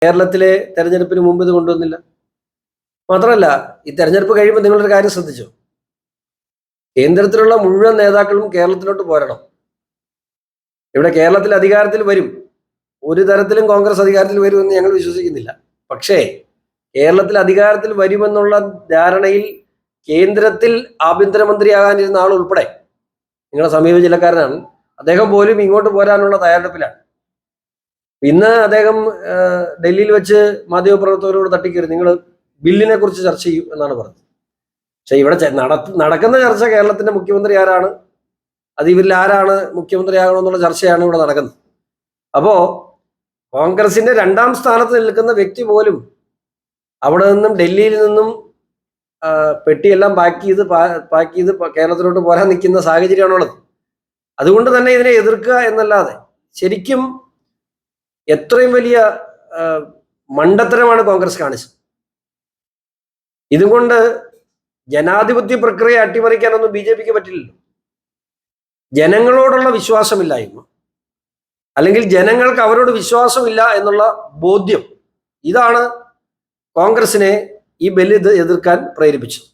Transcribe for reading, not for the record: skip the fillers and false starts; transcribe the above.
കേരളത്തിലെ തെരഞ്ഞെടുപ്പിന് മുമ്പ് ഇത് കൊണ്ടുവന്നില്ല. മാത്രമല്ല, ഈ തെരഞ്ഞെടുപ്പ് കഴിയുമ്പോൾ നിങ്ങളൊരു കാര്യം ശ്രദ്ധിച്ചു, കേന്ദ്രത്തിലുള്ള മുഴുവൻ നേതാക്കളും കേരളത്തിലോട്ട് പോരണം. ഇവിടെ കേരളത്തിൽ അധികാരത്തിൽ വരും, ഒരു തരത്തിലും കോൺഗ്രസ് അധികാരത്തിൽ വരുമെന്ന് ഞങ്ങൾ വിശ്വസിക്കുന്നില്ല. പക്ഷേ കേരളത്തിൽ അധികാരത്തിൽ വരുമെന്നുള്ള ധാരണയിൽ കേന്ദ്രത്തിൽ ആഭ്യന്തരമന്ത്രിയാകാനിരുന്ന ആൾ ഉൾപ്പെടെ, നിങ്ങളുടെ സമീപ ജില്ലക്കാരനാണ് അദ്ദേഹം, പോലും ഇങ്ങോട്ട് പോരാനുള്ള തയ്യാറെടുപ്പിലാണ്. ഇന്ന് അദ്ദേഹം ഡൽഹിയിൽ വെച്ച് മാധ്യമപ്രവർത്തകരോട് തട്ടിക്കയറി നിങ്ങൾ ബില്ലിനെ കുറിച്ച് ചർച്ച ചെയ്യും എന്നാണ് പറഞ്ഞത്. പക്ഷെ ഇവിടെ നടക്കുന്ന ചർച്ച കേരളത്തിന്റെ മുഖ്യമന്ത്രി ആരാണ്, അത് ഇവരിൽ ആരാണ് മുഖ്യമന്ത്രിയാകണമെന്നുള്ള ചർച്ചയാണ് ഇവിടെ നടക്കുന്നത്. അപ്പോ കോൺഗ്രസിന്റെ 2ാം സ്ഥാനത്ത് നിൽക്കുന്ന വ്യക്തി പോലും അവിടെ നിന്നും ഡൽഹിയിൽ നിന്നും പെട്ടിയെല്ലാം പാക്ക് ചെയ്ത് കേരളത്തിലോട്ട് പോരാൻ നിൽക്കുന്ന സാഹചര്യമാണുള്ളത്. അതുകൊണ്ട് തന്നെ ഇതിനെ എതിർക്കുക എന്നല്ലാതെ ശരിക്കും എത്രയും വലിയ മണ്ടത്തരമാണ് കോൺഗ്രസ് കാണിച്ചത്. ഇതുകൊണ്ട് ജനാധിപത്യ പ്രക്രിയ അട്ടിമറിക്കാനൊന്നും BJPക്ക് പറ്റില്ലല്ലോ. ജനങ്ങളോടുള്ള വിശ്വാസമില്ലായ്മ, അല്ലെങ്കിൽ ജനങ്ങൾക്ക് അവരോട് വിശ്വാസമില്ല എന്നുള്ള ബോധ്യം, ഇതാണ് കോൺഗ്രസിനെ ഈ ബില്ല് എതിർക്കാൻ പ്രേരിപ്പിച്ചത്.